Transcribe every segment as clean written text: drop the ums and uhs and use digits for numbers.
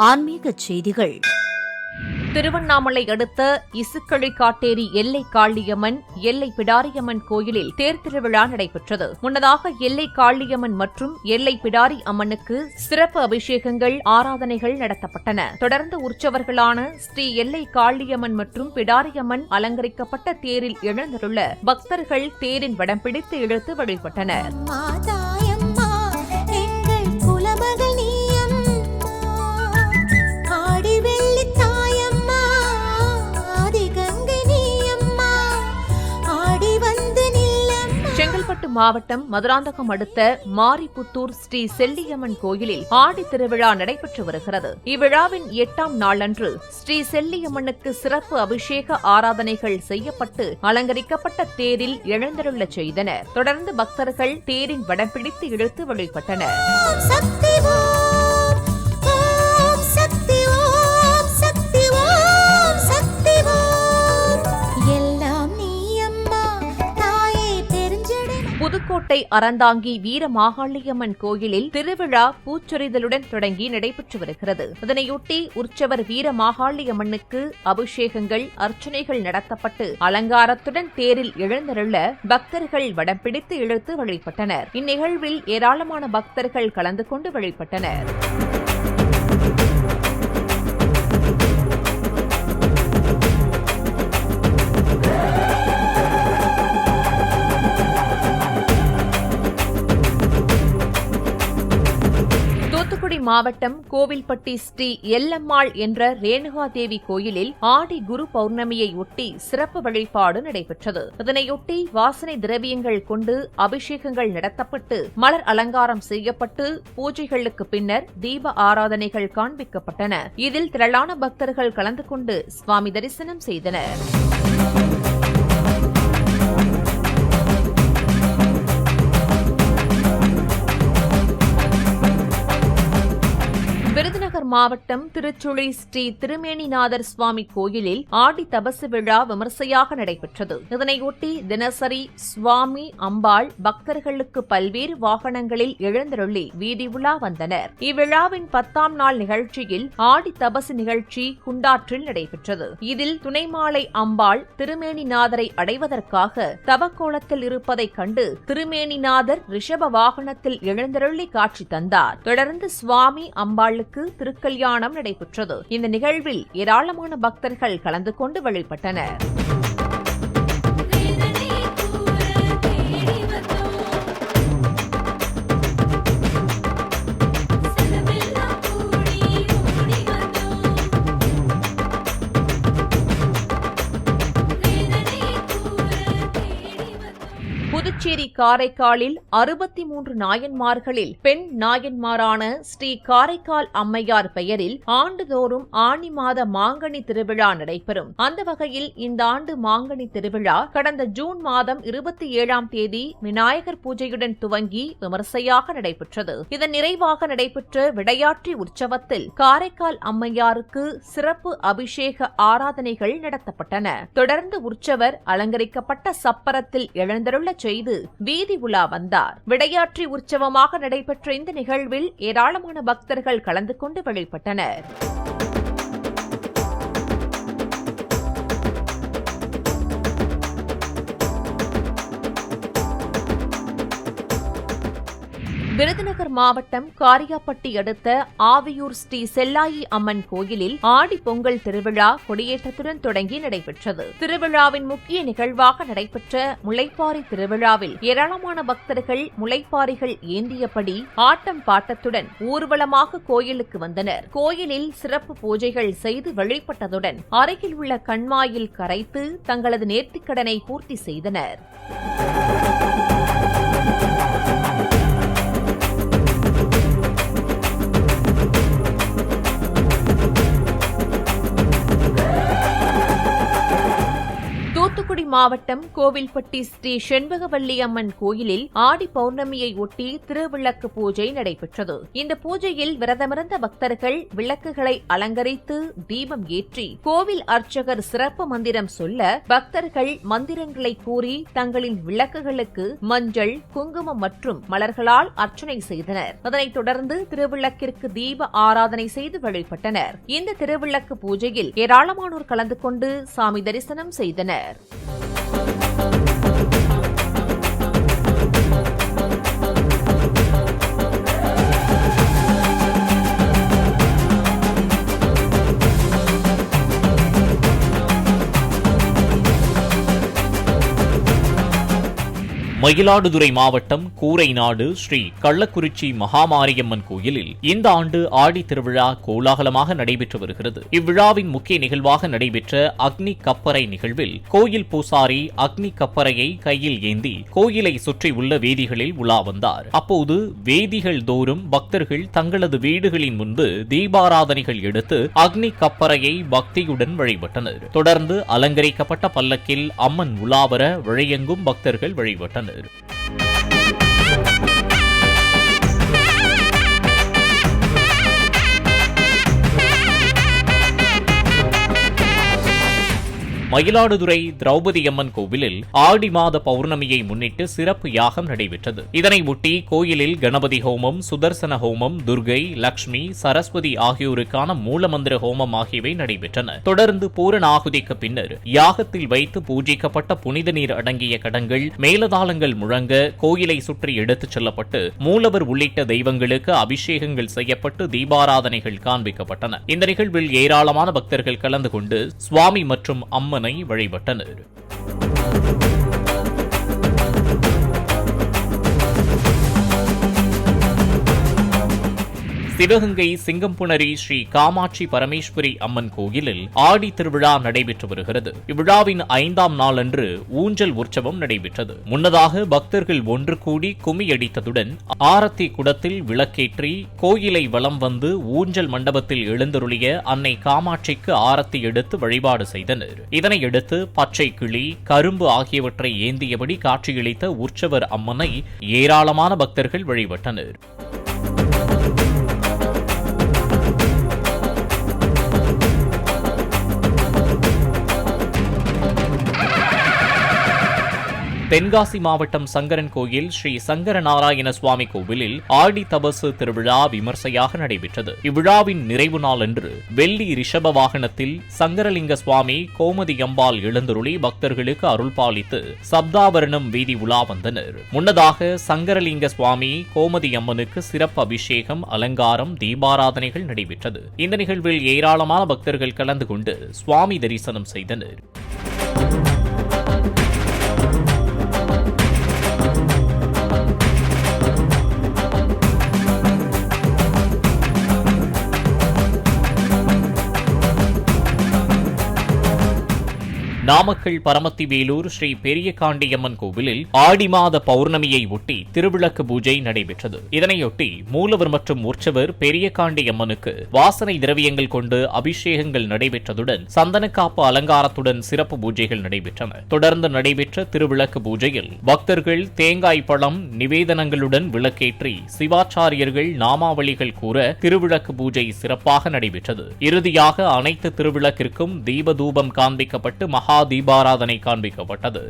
ஆன்மீகச் செய்திகள். திருவண்ணாமலை அடுத்த இசுக்களி காட்டேரி எல்லை காளியம்மன், எல்லை பிடாரியம்மன் கோயிலில் தேர் திருவிழா நடைபெற்றது. முன்னதாக எல்லை காளியம்மன் மற்றும் எல்லை பிடாரி அம்மனுக்கு சிறப்பு அபிஷேகங்கள், ஆராதனைகள் நடத்தப்பட்டன. தொடர்ந்து உற்சவர்களான ஸ்ரீ எல்லை காளியம்மன் மற்றும் பிடாரியம்மன் அலங்கரிக்கப்பட்ட தேரில் எழுந்தருள பக்தர்கள் தேரின் வடம் பிடித்து இழுத்து வழிபட்டனர். செங்கல்பட்டு மாவட்டம் மதுராந்தகம் அடுத்த மாரிபுத்தூர் ஸ்ரீ செல்லியம்மன் கோயிலில் ஆடி திருவிழா நடைபெற்று வருகிறது. இவ்விழாவின் 8ஆம் நாளன்று ஸ்ரீ செல்லியம்மனுக்கு சிறப்பு அபிஷேக ஆராதனைகள் செய்யப்பட்டு அலங்கரிக்கப்பட்ட தேரில் எழுந்தருளச் செய்தனர். தொடர்ந்து பக்தர்கள் தேரின் வடம் பிடித்து இழுத்து வழிபட்டனர். புதுக்கோட்டை அறந்தாங்கி வீரமாகாளியம்மன் கோயிலில் திருவிழா பூச்சொரிதலுடன் தொடங்கி நடைபெற்று வருகிறது. இதனையொட்டி உற்சவர் வீரமாகாளியம்மனுக்கு அபிஷேகங்கள், அர்ச்சனைகள் நடத்தப்பட்டு அலங்காரத்துடன் தேரில் எழுந்தருள பக்தர்கள் வடம் பிடித்து இழுத்து வழிபட்டனர். இந்நிகழ்வில் ஏராளமான பக்தர்கள் கலந்து கொண்டு வழிபட்டனர். மாவட்டம் கோவில்பட்டி ஸ்ரீ எல்லம்மாள் என்ற ரேணுகாதேவி கோயிலில் ஆடி குரு பௌர்ணமியை ஒட்டி சிறப்பு வழிபாடு நடைபெற்றது. இதனையொட்டி வாசனை திரவியங்கள் கொண்டு அபிஷேகங்கள் நடத்தப்பட்டு மலர் அலங்காரம் செய்யப்பட்டு பூஜைகளுக்கு பின்னர் தீப ஆராதனைகள் காண்பிக்கப்பட்டன. இதில் திரளான பக்தர்கள் கலந்து கொண்டு சுவாமி தரிசனம் செய்தனர். விருதுநகர் மாவட்டம் திருச்சுழி ஸ்ரீ திருமேனிநாதர் சுவாமி கோயிலில் ஆடி தபசு விழா விமர்சையாக நடைபெற்றது. இதனையொட்டி தினசரி சுவாமி, அம்பாள் பக்தர்களுக்கு பல்வேறு வாகனங்களில் எழுந்தருளி வீதி உலா வந்தனர். இவ்விழாவின் 10ஆம் நாள் நிகழ்ச்சியில் ஆடி தபசு நிகழ்ச்சி குண்டாற்றில் நடைபெற்றது. இதில் துணைமாலை அம்பாள் திருமேனிநாதரை அடைவதற்காக தவக்கோலத்தில் இருப்பதைக் கண்டு திருமேனிநாதர் ரிஷப வாகனத்தில் எழுந்தருளி காட்சி தந்தார். தொடர்ந்து சுவாமி, அம்பாள் திருக்கல்யாணம் நடைபெற்றது. இந்த நிகழ்வில் ஏராளமான பக்தர்கள் கலந்து கொண்டு வழிபட்டனர். புதுச்சேரி காரைக்காலில் 63 நாயன்மார்களில் பெண் நாயன்மாரான ஸ்ரீ காரைக்கால் அம்மையார் பெயரில் ஆண்டுதோறும் ஆனி மாத மாங்கனி திருவிழா நடைபெறும். அந்த வகையில் இந்த ஆண்டு மாங்கனி திருவிழா கடந்த ஜூன் மாதம் 27ஆம் தேதி விநாயகர் பூஜையுடன் துவங்கி விமர்சையாக நடைபெற்றது. இதன் நிறைவாக நடைபெற்ற விடையாற்றி உற்சவத்தில் காரைக்கால் அம்மையாருக்கு சிறப்பு அபிஷேக ஆராதனைகள் நடத்தப்பட்டன. தொடர்ந்து உற்சவர் அலங்கரிக்கப்பட்ட சப்பரத்தில் எழுந்தருள செய்து வீதி உலா வந்தார். விடையாற்றி உற்சவமாக நடைபெற்ற இந்த நிகழ்வில் ஏராளமான பக்தர்கள் கலந்து கொண்டு வழிபட்டனர். விருதுநகர் மாவட்டம் காரியாப்பட்டி அடுத்த ஆவியூர் ஸ்ரீ செல்லாயி அம்மன் கோயிலில் ஆடி பொங்கல் திருவிழா கொடியேற்றத்துடன் தொடங்கி நடைபெற்றது. திருவிழாவின் முக்கிய நிகழ்வாக நடைபெற்ற முளைப்பாரி திருவிழாவில் ஏராளமான பக்தர்கள் முளைப்பாரிகள் ஏந்தியபடி ஆட்டம் பாட்டத்துடன் ஊர்வலமாக கோயிலுக்கு வந்தனர். கோயிலில் சிறப்பு பூஜைகள் செய்து வழிபட்டதுடன் அருகில் உள்ள கண்மாயில் கரைத்து தங்களது நேர்த்திக்கடனை பூர்த்தி செய்தனர். மாவட்டம் கோவில்பட்டி ஸ்ரீ செண்பகவல்லி அம்மன் கோயிலில் ஆடி பௌர்ணமியை ஒட்டி திருவிளக்கு பூஜை நடைபெற்றது. இந்த பூஜையில் விரதமிருந்த பக்தர்கள் விளக்குகளை அலங்கரித்து தீபம் ஏற்றி கோவில் அர்ச்சகர் சிறப்பு மந்திரம் சொல்ல பக்தர்கள் மந்திரங்களை கூறி தங்களின் விளக்குகளுக்கு மஞ்சள், குங்குமம் மற்றும் மலர்களால் அர்ச்சனை செய்தனர். அதனைத் தொடர்ந்து திருவிளக்கிற்கு தீப ஆராதனை செய்து வழிபட்டனர். இந்த திருவிளக்கு பூஜையில் ஏராளமானோர் கலந்து கொண்டு சாமி தரிசனம் செய்தனர். மயிலாடுதுறை மாவட்டம் கூரைநாடு ஸ்ரீ கள்ளக்குறிச்சி மகாமாரியம்மன் கோயிலில் இந்த ஆண்டு ஆடி திருவிழா கோலாகலமாக நடைபெற்று வருகிறது. இவ்விழாவின் முக்கிய நிகழ்வாக நடைபெற்ற அக்னி கப்பரை நிகழ்வில் கோயில் பூசாரி அக்னி கப்பரையை கையில் ஏந்தி கோயிலை சுற்றியுள்ள வேதிகளில் உலா வந்தார். அப்போது வேதிகள் தோறும் பக்தர்கள் தங்களது வீடுகளின் முன்பு தீபாராதனைகள் எடுத்து அக்னி கப்பரையை பக்தியுடன் வழிபட்டனர். தொடர்ந்து அலங்கரிக்கப்பட்ட பல்லக்கில் அம்மன் உலாவர வழியெங்கும் பக்தர்கள் வழிபட்டனர். மயிலாடுதுறை திரௌபதி அம்மன் கோவிலில் ஆடி மாத பௌர்ணமியை முன்னிட்டு சிறப்பு யாகம் நடைபெற்றது. இதனை ஒட்டி கோயிலில் கணபதி ஹோமம், சுதர்சன ஹோமம், துர்கை, லட்சுமி, சரஸ்வதி ஆகியோருக்கான மூலமந்திர ஹோமம் ஆகியவை நடைபெற்றன. தொடர்ந்து பூரண ஆகுதிக்கு பின்னர் யாகத்தில் வைத்து பூஜிக்கப்பட்ட புனித நீர் அடங்கிய கடங்கள், மேலதாளங்கள் முழங்க கோயிலை சுற்றி எடுத்துச் செல்லப்பட்டு மூலவர் உள்ளிட்ட தெய்வங்களுக்கு அபிஷேகங்கள் செய்யப்பட்டு தீபாராதனைகள் காண்பிக்கப்பட்டன. இந்த நிகழ்வில் ஏராளமான பக்தர்கள் கலந்து கொண்டு சுவாமி மற்றும் அம்மன் வழிபட்டனர். சிவகங்கை சிங்கம்புணரி ஸ்ரீ காமாட்சி பரமேஸ்வரி அம்மன் கோயிலில் ஆடி திருவிழா நடைபெற்று வருகிறது. இவ்விழாவின் 5ஆம் நாளன்று ஊஞ்சல் உற்சவம் நடைபெற்றது. முன்னதாக பக்தர்கள் ஒன்று கூடி குமியடித்ததுடன் ஆரத்தி குடத்தில் விளக்கேற்றி கோயிலை வலம் வந்து ஊஞ்சல் மண்டபத்தில் எழுந்தருளிய அன்னை காமாட்சிக்கு ஆரத்தி எடுத்து வழிபாடு செய்தனர். இதனையடுத்து பச்சை கிளி, கரும்பு ஆகியவற்றை ஏந்தியபடி காட்சியளித்த உற்சவர் அம்மனை ஏராளமான பக்தர்கள் வழிபட்டனர். தென்காசி மாவட்டம் சங்கரன் கோயில் ஸ்ரீ சங்கரநாராயண சுவாமி கோவிலில் ஆடி தபசு திருவிழா விமர்சையாக நடைபெற்றது. இவ்விழாவின் நிறைவு நாளன்று வெள்ளி ரிஷப வாகனத்தில் சங்கரலிங்க சுவாமி கோமதி அம்பாள் எழுந்தருளி பக்தர்களுக்கு அருள் பாலித்து சப்தாபரணம் வீதி உலா வந்தனர். முன்னதாக சங்கரலிங்க சுவாமி கோமதி அம்மனுக்கு சிறப்பு அபிஷேகம், அலங்காரம், தீபாராதனைகள் நடைபெற்றது. இந்த நிகழ்வில் ஏராளமான பக்தர்கள் கலந்து கொண்டு சுவாமி தரிசனம் செய்தனர். நாமக்கல் பரமத்தி வேலூர் ஸ்ரீ பெரிய காண்டியம்மன் கோவிலில் ஆடி மாத பௌர்ணமியை ஒட்டி திருவிளக்கு பூஜை நடைபெற்றது. இதனையொட்டி மூலவர் மற்றும் உற்சவர் பெரிய காண்டியம்மனுக்கு வாசனை திரவியங்கள் கொண்டு அபிஷேகங்கள் நடைபெற்றதுடன் சந்தனக்காப்பு அலங்காரத்துடன் சிறப்பு பூஜைகள் நடைபெற்றன. தொடர்ந்து நடைபெற்ற திருவிளக்கு பூஜையில் பக்தர்கள் தேங்காய் பழம் நிவேதனங்களுடன் விளக்கேற்றி சிவாச்சாரியர்கள் நாமாவளிகள் கூற திருவிளக்கு பூஜை சிறப்பாக நடைபெற்றது. இறுதியாக அனைத்து திருவிளக்கிற்கும் தீபதூபம் காண்பிக்கப்பட்டு மகா தீபாராதனை காண்பிக்கப்பட்டது.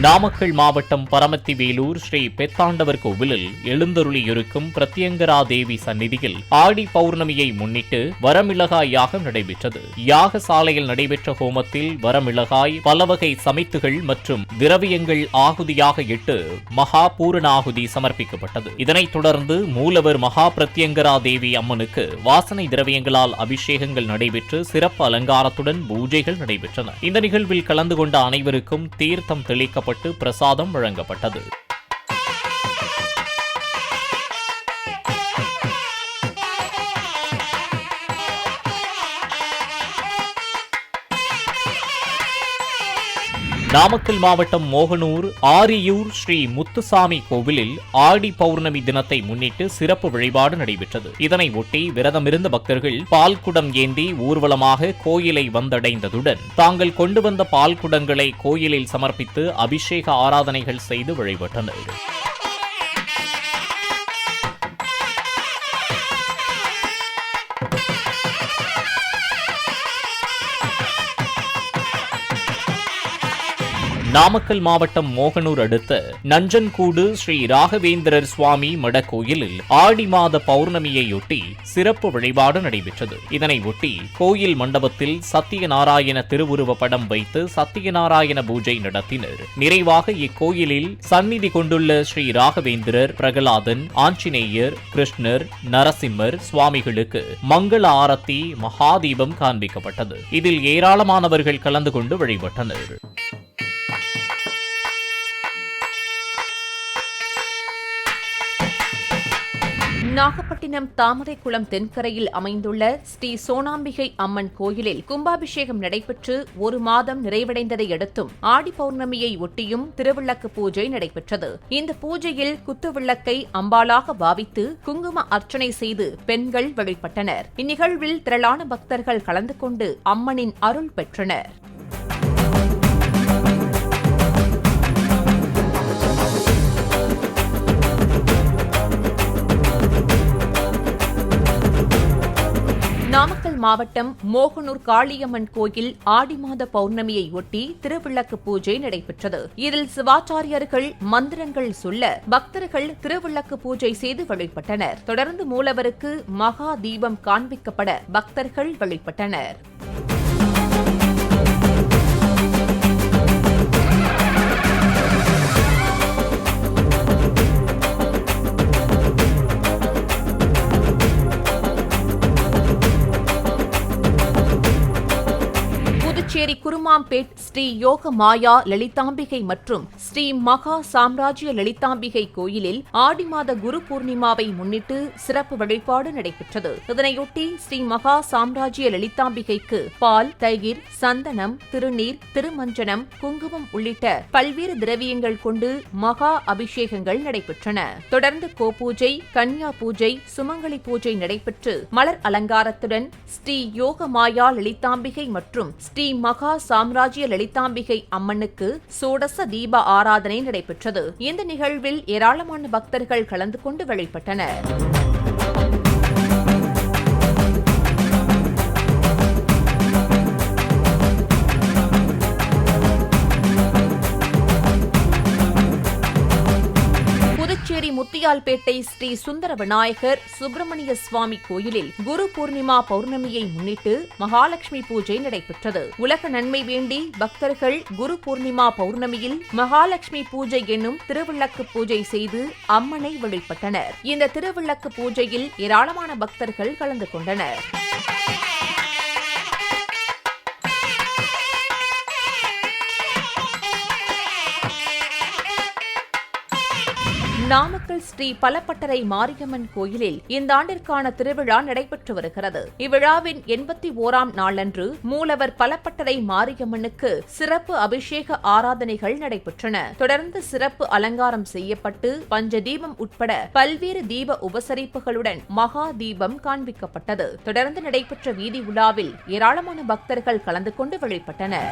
நாமக்கல் மாவட்டம் பரமத்தி வேலூர் ஸ்ரீ பெத்தாண்டவர் கோவிலில் எழுந்தருளியிருக்கும் பிரத்யங்கரா தேவி சந்நிதியில் ஆடி பௌர்ணமியை முன்னிட்டு வரமிளகாய் யாகம் நடைபெற்றது. யாக சாலையில் நடைபெற்ற ஹோமத்தில் வரமிளகாய், பலவகை சமைத்துகள் மற்றும் திரவியங்கள் ஆகுதியாக இட்டு மகா பூரணாகுதி சமர்ப்பிக்கப்பட்டது. இதனைத் தொடர்ந்து மூலவர் மகா பிரத்யங்கரா தேவி அம்மனுக்கு வாசனை திரவியங்களால் அபிஷேகங்கள் நடைபெற்று சிறப்பு அலங்காரத்துடன் பூஜைகள் நடைபெற்றன. இந்த நிகழ்வில் கலந்து கொண்ட அனைவருக்கும் தீர்த்தம் தெளிக்கப்பட்டு பிரசாதம் வழங்கப்பட்டது. நாமக்கல் மாவட்டம் மோகனூர் ஆரியூர் ஸ்ரீ முத்துசாமி கோவிலில் ஆடி பௌர்ணமி தினத்தை முன்னிட்டு சிறப்பு வழிபாடு நடைபெற்றது. இதனை ஒட்டி விரதமிருந்த பக்தர்கள் பால்குடம் ஏந்தி ஊர்வலமாக கோயிலை வந்தடைந்ததுடன் தாங்கள் கொண்டு வந்த பால்குடங்களை கோயிலில் சமர்ப்பித்து அபிஷேக ஆராதனைகள் செய்து வழிபட்டனர். நாமக்கல் மாவட்டம் மோகனூர் அடுத்த நஞ்சன்கூடு ஸ்ரீ ராகவேந்திரர் சுவாமி மடக்கோயிலில் ஆடி மாத பௌர்ணமியையொட்டி சிறப்பு வழிபாடு நடைபெற்றது. இதனை ஒட்டி கோயில் மண்டபத்தில் சத்தியநாராயண திருவுருவ படம் வைத்து சத்தியநாராயண பூஜை நடத்தினர். நிறைவாக இக்கோயிலில் சந்நிதி கொண்டுள்ள ஸ்ரீ ராகவேந்திரர், பிரகலாதன், ஆஞ்சநேயர், கிருஷ்ணர், நரசிம்மர் சுவாமிகளுக்கு மங்கள ஆரத்தி, மகாதீபம் காண்பிக்கப்பட்டது. இதில் ஏராளமானவர்கள் கலந்து கொண்டு வழிபட்டனர். நாகப்பட்டினம் தாமரைக்குளம் தென்கரையில் அமைந்துள்ள ஸ்ரீ சோனாம்பிகை அம்மன் கோயிலில் கும்பாபிஷேகம் நடைபெற்று 1 மாதம் நிறைவடைந்ததை அடுத்தும் ஆடி பௌர்ணமியை ஒட்டியும் திருவிளக்கு பூஜை நடைபெற்றது. இந்த பூஜையில் குத்துவிளக்கை அம்பாளாக பாவித்து குங்கும அர்ச்சனை செய்து பெண்கள் வழிபட்டனர். இந்நிகழ்வில் திரளான பக்தர்கள் கலந்து கொண்டு அம்மனின் அருள் பெற்றனர். நாமக்கல் மாவட்டம் மோகனூர் காளியம்மன் கோயில் ஆடி மாத பௌர்ணமியை ஒட்டி திருவிளக்கு பூஜை நடைபெற்றது. இதில் சிவாச்சாரியர்கள் மந்திரங்கள் சொல்ல பக்தர்கள் திருவிளக்கு பூஜை செய்து வழிபட்டனர். தொடர்ந்து மூலவருக்கு மகா தீபம் காண்பிக்கப்பட பக்தர்கள் வழிபட்டனர். புதுச்சேரி குருமாம்பேட் ஸ்ரீ யோக மாயா லலிதாம்பிகை மற்றும் ஸ்ரீ மகா சாம்ராஜ்ய லலிதாம்பிகை கோயிலில் ஆடி மாத குரு பூர்ணிமாவை முன்னிட்டு சிறப்பு வழிபாடு நடைபெற்றது. இதனையொட்டி ஸ்ரீ மகா சாம்ராஜ்ய லலிதாம்பிகைக்கு பால், தயிர், சந்தனம், திருநீர், திருமஞ்சனம், குங்குமம் உள்ளிட்ட பல்வேறு திரவியங்கள் கொண்டு மகா அபிஷேகங்கள் நடைபெற்றன. தொடர்ந்து கோபூஜை, கன்யா பூஜை, சுமங்கலி பூஜை நடைபெற்று மலர் அலங்காரத்துடன் ஸ்ரீ யோக மாயா லலிதாம்பிகை மற்றும் ஸ்ரீ மகா சாம்ராஜ்ய லலிதாம்பிகை அம்மனுக்கு சோடச தீப ஆராதனை நடைபெற்றது. இந்த நிகழ்வில் ஏராளமான பக்தர்கள் கலந்து கொண்டு வழிபட்டனர். புதுச்சேரி முத்தியால்பேட்டை ஸ்ரீ சுந்தர விநாயகர் சுப்பிரமணிய சுவாமி கோயிலில் குரு பூர்ணிமா பௌர்ணமியை முன்னிட்டு மகாலட்சுமி பூஜை நடைபெற்றது. உலக நன்மை வேண்டி பக்தர்கள் குரு பூர்ணிமா பௌர்ணமியில் மகாலட்சுமி பூஜை என்னும் திருவிளக்கு பூஜை செய்து அம்மனை வழிபட்டனர். இந்த திருவிளக்கு பூஜையில் ஏராளமான பக்தர்கள் கலந்து கொண்டனர். நாமக்கல் ஸ்ரீ பலப்பட்டறை மாரியம்மன் கோயிலில் இந்த ஆண்டிற்கான திருவிழா நடைபெற்று வருகிறது. இவ்விழாவின் 81ஆம் நாளன்று மூலவர் பலப்பட்டறை மாரியம்மனுக்கு சிறப்பு அபிஷேக ஆராதனைகள் நடைபெற்றன. தொடர்ந்து சிறப்பு அலங்காரம் செய்யப்பட்டு பஞ்சதீபம் உட்பட பல்வேறு தீப உபசரிப்புகளுடன் மகா தீபம் காண்பிக்கப்பட்டது. தொடர்ந்து நடைபெற்ற வீதி உலாவில் ஏராளமான பக்தர்கள் கலந்து கொண்டு வழிபட்டனர்.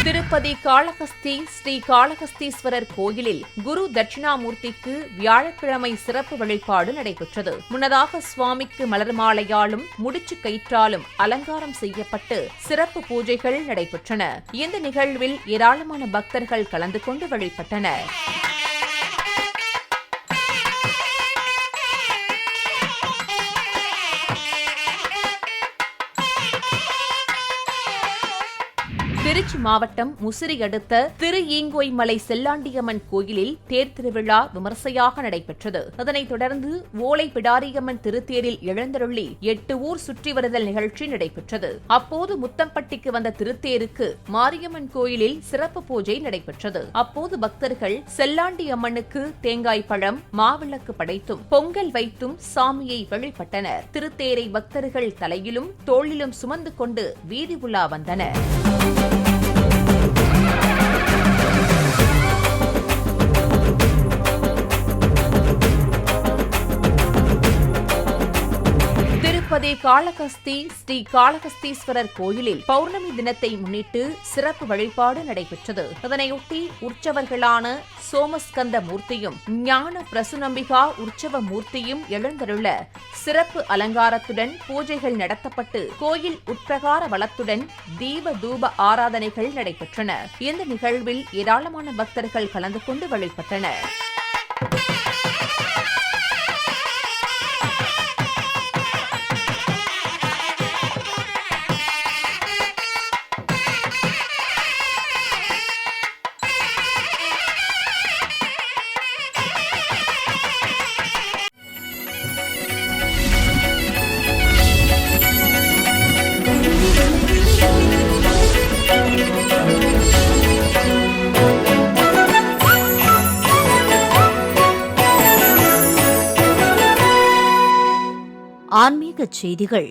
திருப்பதி காளஹஸ்தி ஸ்ரீ காளஹஸ்தீஸ்வரர் கோயிலில் குரு தட்சிணாமூர்த்திக்கு வியாழக்கிழமை சிறப்பு வழிபாடு நடைபெற்றது. முன்னதாக சுவாமிக்கு மலர் மாலையாலும் முடிச்சு கயிற்றாலும் அலங்காரம் செய்யப்பட்டு சிறப்பு பூஜைகள் நடைபெற்றன. இந்த நிகழ்வில் ஏராளமான பக்தர்கள் கலந்து கொண்டு வழிபட்டனர். திருச்சி மாவட்டம் முசிறி அடுத்த திரு ஈங்கோய்மலை செல்லாண்டியம்மன் கோயிலில் தேர் திருவிழா விமர்சையாக நடைபெற்றது. அதனைத் தொடர்ந்து ஓலை பிடாரியம்மன் திருத்தேரில் எழுந்தருளி 8 ஊர் சுற்றி வருதல் நிகழ்ச்சி நடைபெற்றது. அப்போது முத்தம்பட்டிக்கு வந்த திருத்தேருக்கு மாரியம்மன் கோயிலில் சிறப்பு பூஜை நடைபெற்றது. அப்போது பக்தர்கள் செல்லாண்டி அம்மனுக்கு தேங்காய் பழம், மாவிளக்கு படைத்தும் பொங்கல் வைத்தும் சாமியை வழிபட்டனர். திருத்தேரை பக்தர்கள் தலையிலும் தோளிலும் சுமந்து கொண்டு வீதி உலா வந்தனர். திருப்பதி காளகஸ்தி ஸ்ரீ காளகஸ்தீஸ்வரர் கோயிலில் பௌர்ணமி தினத்தை முன்னிட்டு சிறப்பு வழிபாடு நடைபெற்றது. இதனையொட்டி உற்சவர்களான சோமஸ்கந்த மூர்த்தியும் ஞான பிரசுநம்பிகா உற்சவ மூர்த்தியும் எழுந்தருள சிறப்பு அலங்காரத்துடன் பூஜைகள் நடத்தப்பட்டு கோயில் உட்பிரகார வளத்துடன் தீப தூப ஆராதனைகள் நடைபெற்றன. இந்த நிகழ்வில் ஏராளமான பக்தர்கள் கலந்து கொண்டு வழிபட்டனர். ஆன்மீகச் செய்திகள்.